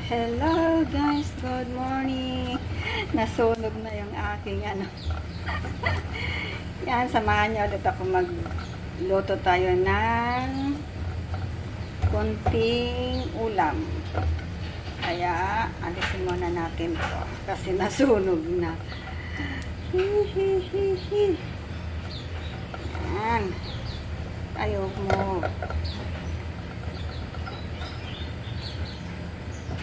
Hello guys, good morning. Nasunog na yung aking Yan, samahan niyo ulit ako magluto tayo ng kunting ulam. Kaya, alisin muna natin to kasi nasunog na. Yan. Ayaw mo.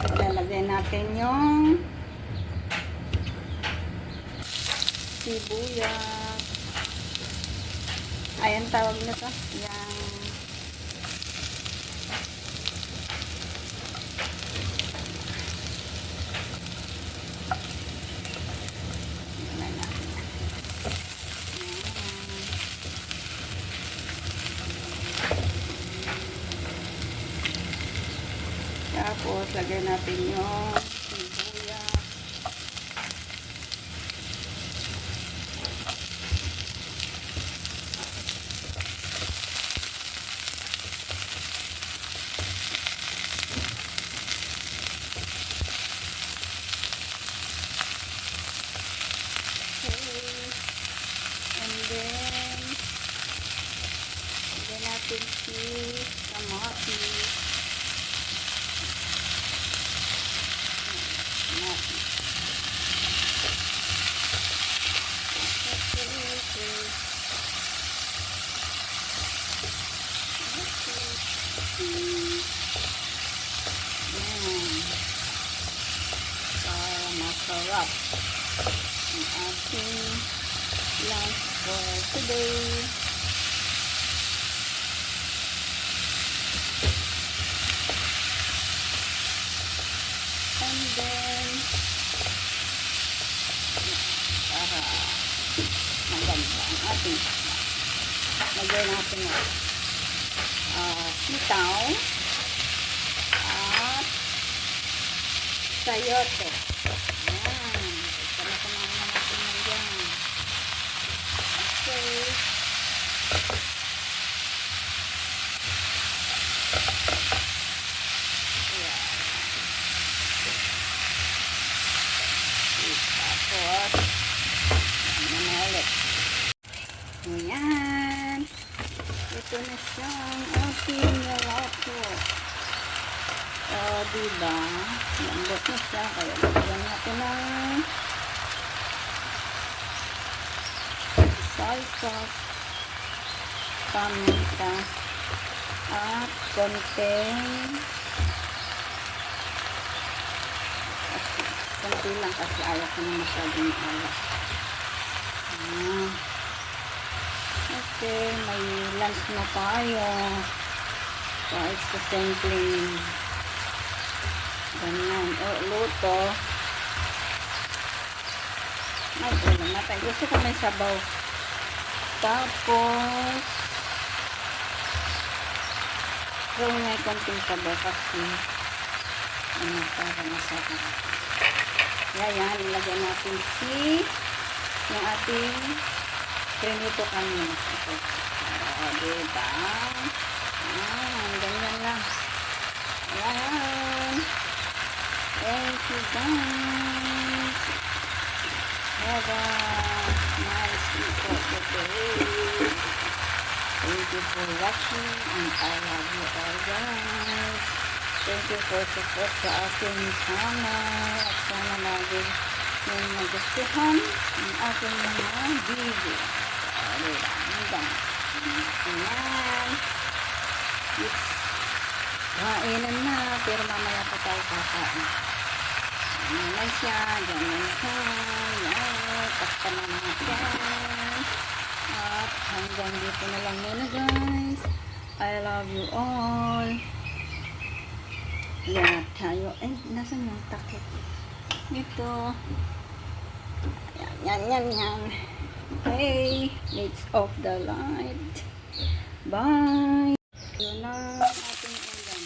Lalagay natin yung sibuyas. Ayan tawag nito. Yang tapos, lagay natin yung sibuyas. Okay. And then, lagay natin si kamatis. Para masarap ang ating lunch for today. And then para maganda ang ating lagyan natin sitaw at sayote. Yan. Sama-samahan na natin yan dyan. Okay. Yan. Tapos, yan na ulit. Ayan. Ito na siyang ating nilako. Diba? Lambot na siya. Kaya lagyan natin ng salsa, paminta, at konti lang kasi ayaw ko na masyadong alat. Okay, may lunch na tayo. So, it's the same thing. Ganyan. Luto. Ay, ulam natin. Gusto ko may sabaw. Tapos, gawin may konting sabaw kasi para masarap. Yan, ilagay natin yung ating prinito kanina. Ito. Diba? Ganyan lang. Ayan. Thank you guys. Have a nice week today. Thank you for watching and I love you all guys. Thank you for support sa aking channel at sana lagi yung nagustuhan ang aking mga video. Ayan. It's kainan na, pero mamaya pa tayo kakain. Ayan na siya, ganyan siya. Ayan, pasta na natin. At hanggang dito na lang muna guys. I love you all. Yan tayo. Eh, nasan yung takip? Dito. Yan. Okay, let's off the light. Bye. Yun na ating ulam.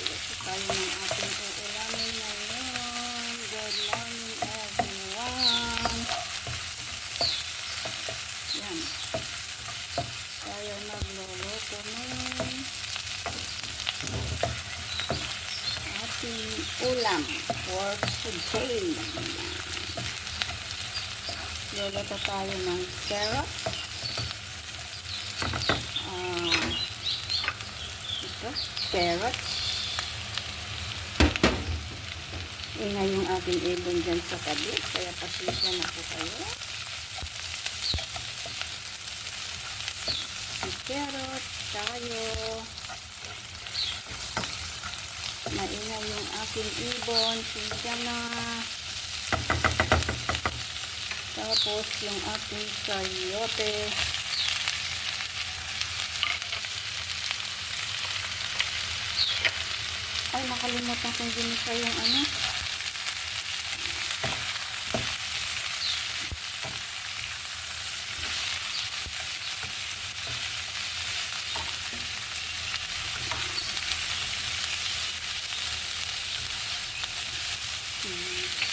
Ito tayo ng ating uulamin ngayon. Good morning everyone. Yan. Tayo nagluluto ng ulam for today. Luluto tayo ng carrot. Ito, carrot. Ingay yung ating ibon dyan sa tabi, kaya pasensya na po kayo. Carrot tayo. Maingay yung aking ibon, pasensya na. Tapos yung ating sayote. Ay, nakalimutan kong ginisa yung ano.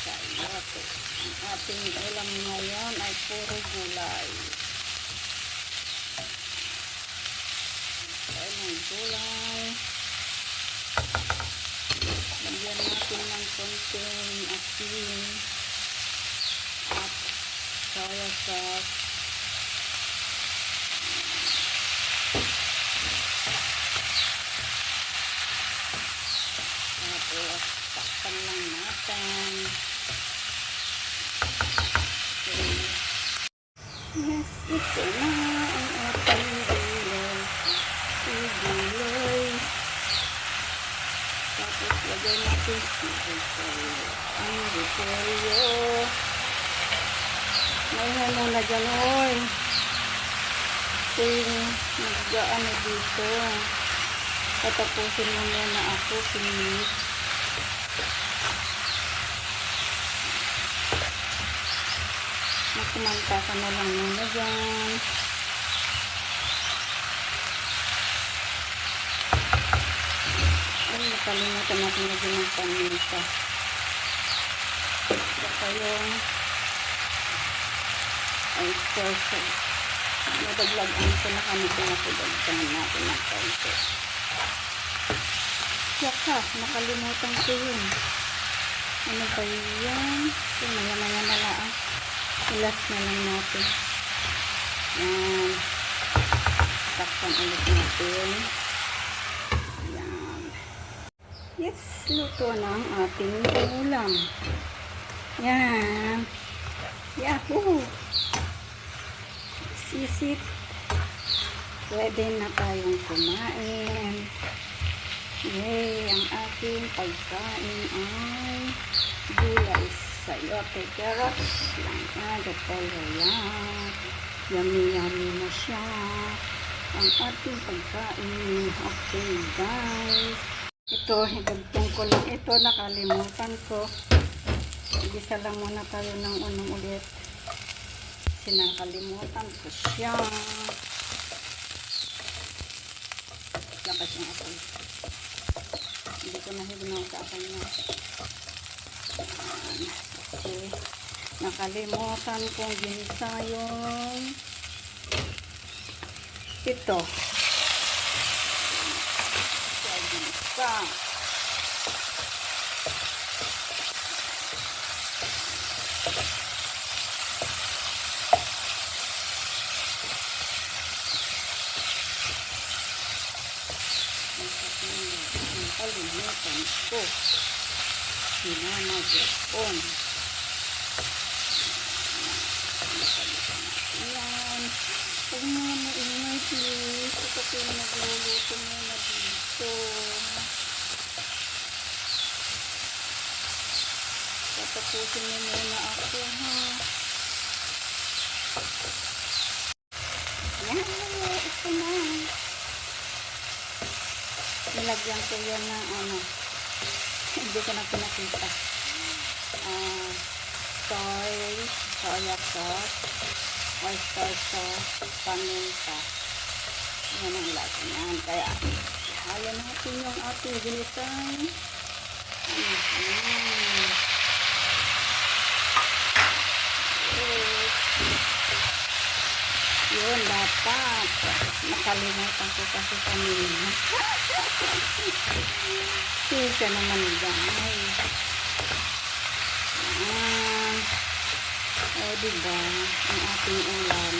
Sayote. Ang ating ulam ngayon ay puro gulay. Ay, ng gulay. Lagyan natin ng konting asin at soya sauce. Tapos takpan lang natin. Okay. Yes, ito na ang ating gulay. Gulay. Tapos lagay natin ang repolyo. Ngayon muna dyan, oy. Nag-ano dito. Patapusin mo muna ako, please. Magkumanta ka na lang muna dyan. Ay, nakalimutan natin na din ang paminta. Saka yung oyster sauce. Nadaglagan ko na kami pinapagagdahan natin ng konti. Saka, nakalimutan ko yun. Ano ba yun? Maya-maya na lang. Ilas na lang natin. Yan. Takpan ulit natin. Yan. Yes, luto na ang ating ulam. Yan. Yahoo! Sisit. Pwede na tayong kumain. Yay! Ang ating pagkain ay gulay, sayote, carrots. Yan, repolyo yan. Yummy na siya. Ang ating pagkain. Okay, guys. Ito, higagtong ko lang. Ito, nakalimutan ko. Igisa lang muna tayo ng unang ulit. Sinakalimutan ko siya. Lakas yung apoy. Hindi ko nahignaw sa akin na. Kasi nakalimutan kong ginisa yung ito. Kaya ginisa. Nakalimutan ko. Sinamagapon. Ayan. Huwag mo maingay, please. Ito ko yung nagluluto muna dito. Tatapusin mo muna ako, ha? Yan. Ito na. Nilagyan ko yan ng ano. Hindi ko na pinakita. Soya sauce, oyster sauce, paminta. Yan ang lasa niyan. Kaya, halo natin yung ating ginisang. Yun, dapat. Nakalimutan ko kasi kanina. Sisa naman, guys. Diba? Ang ating ulam.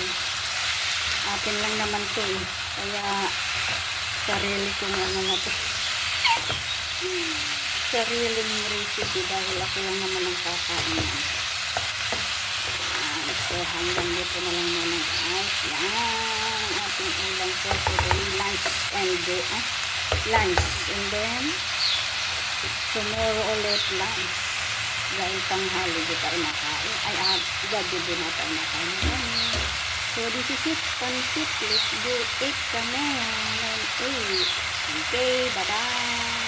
Atin lang naman to eh. Kaya, sarili kong ano na to. Sariling recipe dahil ako lang naman ang kakain. So, hanggang dito na lang muna guys. Yan ang ating ulam for today. Lunch. And then, tomorrow ulit lunch. Dahil tanghali di tayo nakain. Gabi din na tayo nakain. So, this is it. Pansit. Let's go. Eat kami. Okay. Bye-bye.